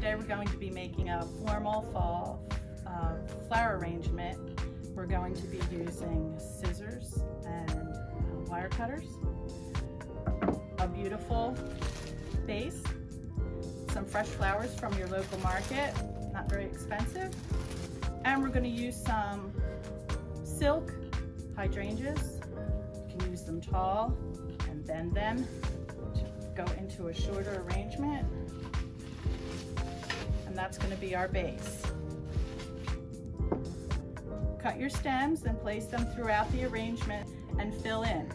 Today we're going to be making a formal fall flower arrangement. We're going to be using scissors and wire cutters, a beautiful base, some fresh flowers from your local market, not very expensive, and we're going to use some silk hydrangeas. You can use them tall and bend them to go into a shorter arrangement, and that's going to be our base. Cut your stems and place them throughout the arrangement and fill in.